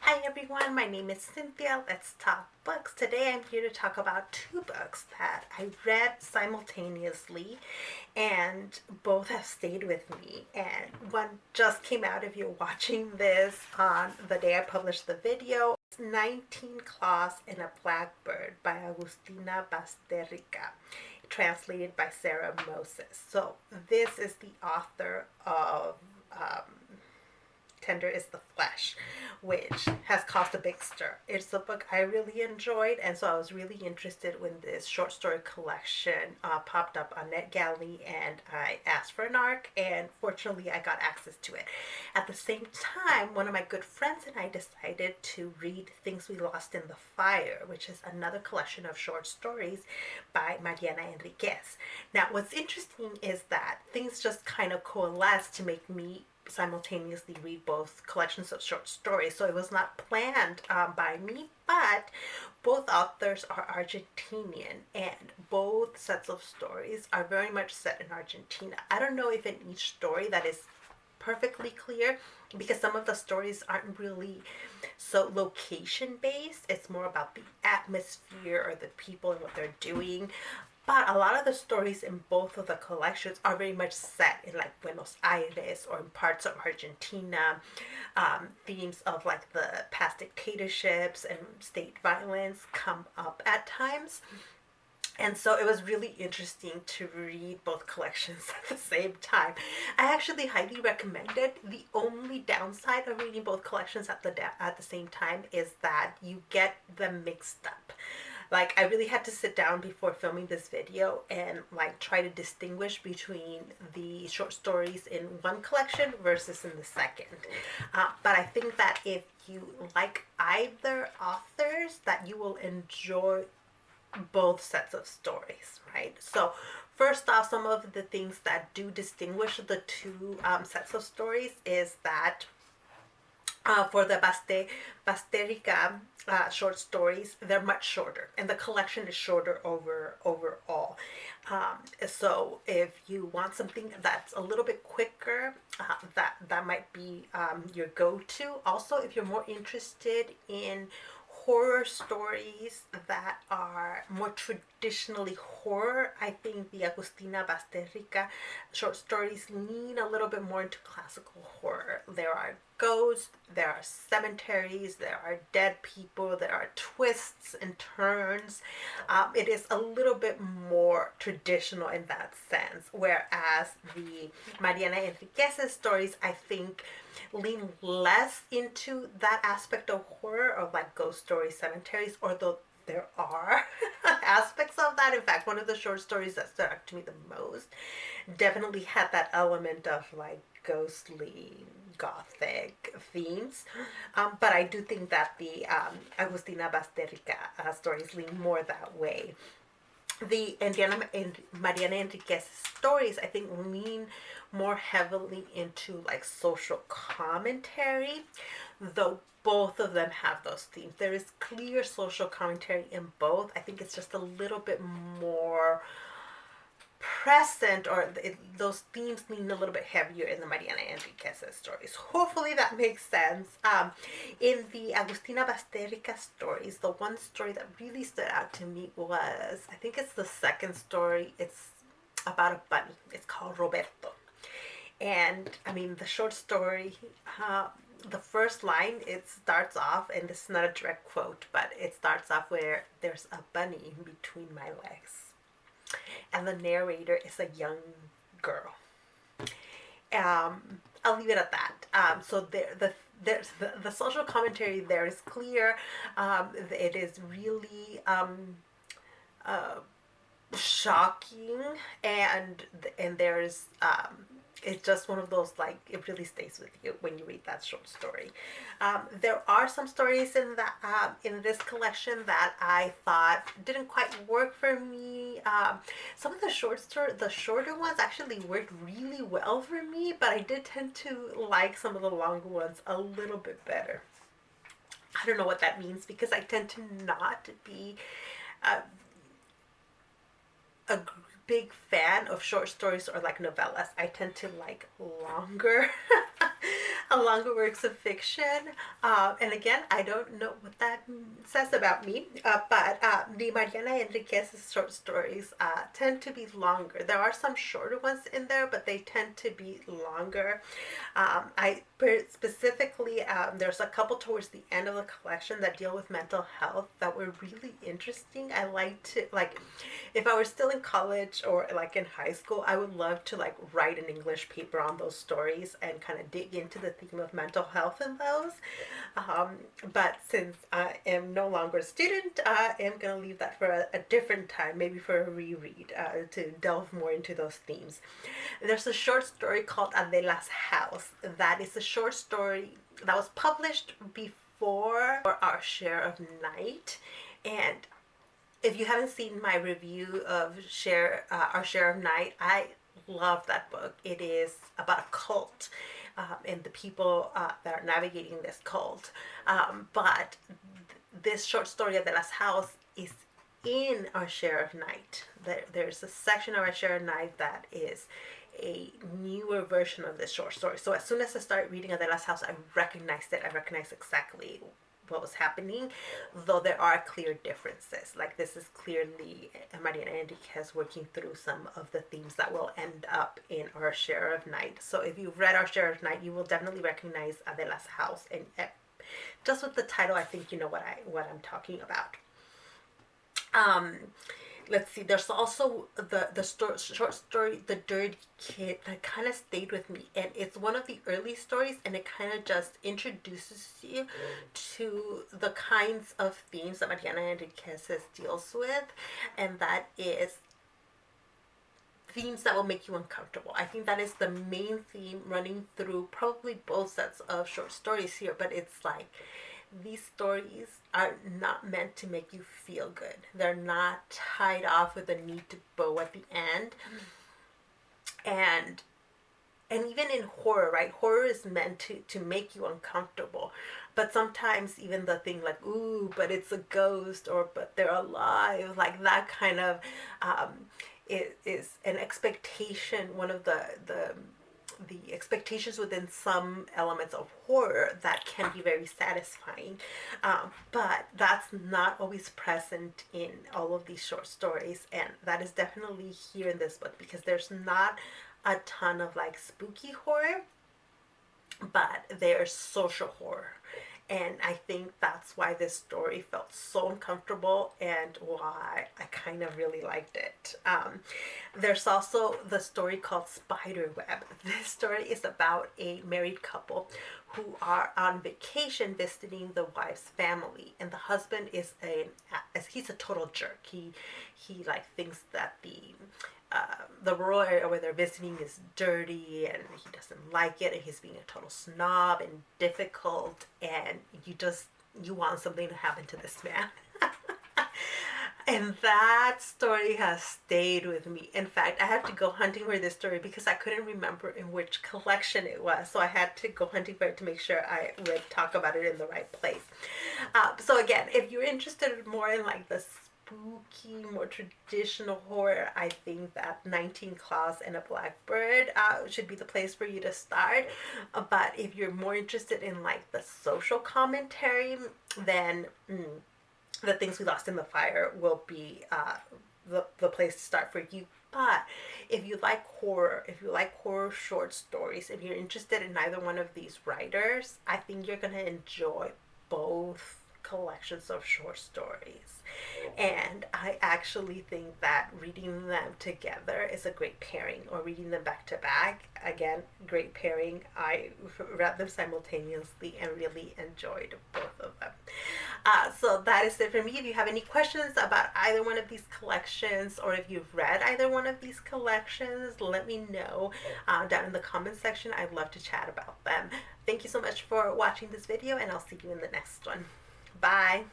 Hi everyone, my name is Cynthia. Let's talk books. Today I'm here to talk about two books that I read simultaneously and both have stayed with me. And one just came out if you're watching this on the day I published the video. It's 19 Claws and a Blackbird by Agustina Bazterruca, translated by Sarah Moses. So this is the author of Tender is the Flesh, which has caused a big stir. It's a book I really enjoyed, and so I was really interested when this short story collection popped up on NetGalley, and I asked for an ARC, and fortunately I got access to it. At the same time, one of my good friends and I decided to read Things We Lost in the Fire, which is another collection of short stories by Mariana Enríquez. Now, what's interesting is that things just kind of coalesced to make me simultaneously read both collections of short stories. So it was not planned by me, but both authors are Argentinian, and both sets of stories are very much set in Argentina. I don't know if in each story that is perfectly clear, because some of the stories aren't really so location based. It's more about the atmosphere or the people and what they're doing. But a lot of the stories in both of the collections are very much set in like Buenos Aires or in parts of Argentina. Themes of like the past dictatorships and state violence come up at times. And so it was really interesting to read both collections at the same time. I actually highly recommend it. The only downside of reading both collections at the same time is that you get them mixed up. Like, I really had to sit down before filming this video and like try to distinguish between the short stories in one collection versus in the second. But I think that if you like either authors, that you will enjoy both sets of stories, right? So first off, some of the things that do distinguish the two sets of stories is that for the Bazterrica short stories, they're much shorter, and the collection is shorter overall. So if you want something that's a little bit quicker, that might be your go-to. Also, if you're more interested in horror stories that are more traditionally horror, I think the Agustina Bazterrica short stories lean a little bit more into classical horror. There are ghosts, there are cemeteries, there are dead people, there are twists and turns. It is a little bit more traditional in that sense, whereas the Mariana Enriquez's stories, I think, lean less into that aspect of horror, of like ghost stories, cemeteries, although there are aspects of that. In fact, one of the short stories that stood out to me the most definitely had that element of like ghostly gothic themes. But I do think that the Agustina Bazterrica stories lean more that way. The Mariana Enriquez stories, I think, lean more heavily into like social commentary, though both of them have those themes. There is clear social commentary in both. I think it's just a little bit more present, or those themes lean a little bit heavier in the Mariana Enriquez's stories. Hopefully that makes sense. In the Agustina Bazterrica stories, the one story that really stood out to me was, I think it's the second story. It's about a bunny. It's called Roberto. And I mean, the short story, the first line, it starts off, and this is not a direct quote, but it starts off where there's a bunny in between my legs, and the narrator is a young girl. I'll leave it at that. So there's the social commentary there is clear. It is really shocking, and there's it's just one of those, like, it really stays with you when you read that short story. There are some stories in that in this collection that I thought didn't quite work for me. Some of the shorter ones actually worked really well for me, but I did tend to like some of the longer ones a little bit better. I don't know what that means, because I tend to not be a big fan of short stories or like novellas. I tend to like longer longer works of fiction. And again, I don't know what that says about me, but the Mariana Enriquez's short stories tend to be longer. There are some shorter ones in there, but they tend to be longer. Specifically, there's a couple towards the end of the collection that deal with mental health that were really interesting. I like to, like, if I were still in college or like in high school, I would love to like write an English paper on those stories and kind of dig into the theme of mental health in those. But since I am no longer a student, I am going to leave that for a different time, maybe for a reread, to delve more into those themes. There's a short story called Adela's House. That is a short story that was published before Our Share of Night. And if you haven't seen my review of Our Share of Night, I love that book. It is about a cult and the people that are navigating this cult. But this short story of Adela's House is in Our Share of Night. There's a section of Our Share of Night that is a newer version of this short story. So as soon as I started reading Adela's House, I recognized it. I recognized exactly what was happening, though there are clear differences. Like, this is clearly Mariana Enriquez working through some of the themes that will end up in Our Share of Night. So if you've read Our Share of Night, you will definitely recognize Adela's House, and just with the title, I think you know what I'm talking about. Let's see, there's also the short story The Dirty Kid that kind of stayed with me, and it's one of the early stories, and it kind of just introduces you to the kinds of themes that Mariana Enriquez deals with, and that is themes that will make you uncomfortable. I think that is the main theme running through probably both sets of short stories here, but it's like, these stories are not meant to make you feel good. They're not tied off with a neat bow at the end. And even in horror, right? Horror is meant to make you uncomfortable. But sometimes even the thing like, ooh, but it's a ghost, or but they're alive, like that kind of is an expectation, one of the expectations within some elements of horror that can be very satisfying, but that's not always present in all of these short stories, and that is definitely here in this book, because there's not a ton of like spooky horror, but there's social horror. And I think that's why this story felt so uncomfortable, and why I kind of really liked it. There's also the story called Spiderweb. This story is about a married couple who are on vacation visiting the wife's family, and the husband is he's a total jerk. He like thinks that the rural area where they're visiting is dirty, and he doesn't like it, and he's being a total snob and difficult, and you want something to happen to this man. And that story has stayed with me. In fact, I had to go hunting for this story because I couldn't remember in which collection it was. So I had to go hunting for it to make sure I would talk about it in the right place. So again, if you're interested more in like the spooky, more traditional horror, I think that 19 Claws and a Blackbird should be the place for you to start. But if you're more interested in like the social commentary, then The Things We Lost in the Fire will be the place to start for you. But if you like horror short stories, if you're interested in either one of these writers, I think you're going to enjoy both collections of short stories. And I actually think that reading them together is a great pairing, or reading them back to back, again, great pairing. I read them simultaneously and really enjoyed both of them. So that is it for me. If you have any questions about either one of these collections, or if you've read either one of these collections, let me know down in the comment section. I'd love to chat about them. Thank you so much for watching this video, and I'll see you in the next one. Bye.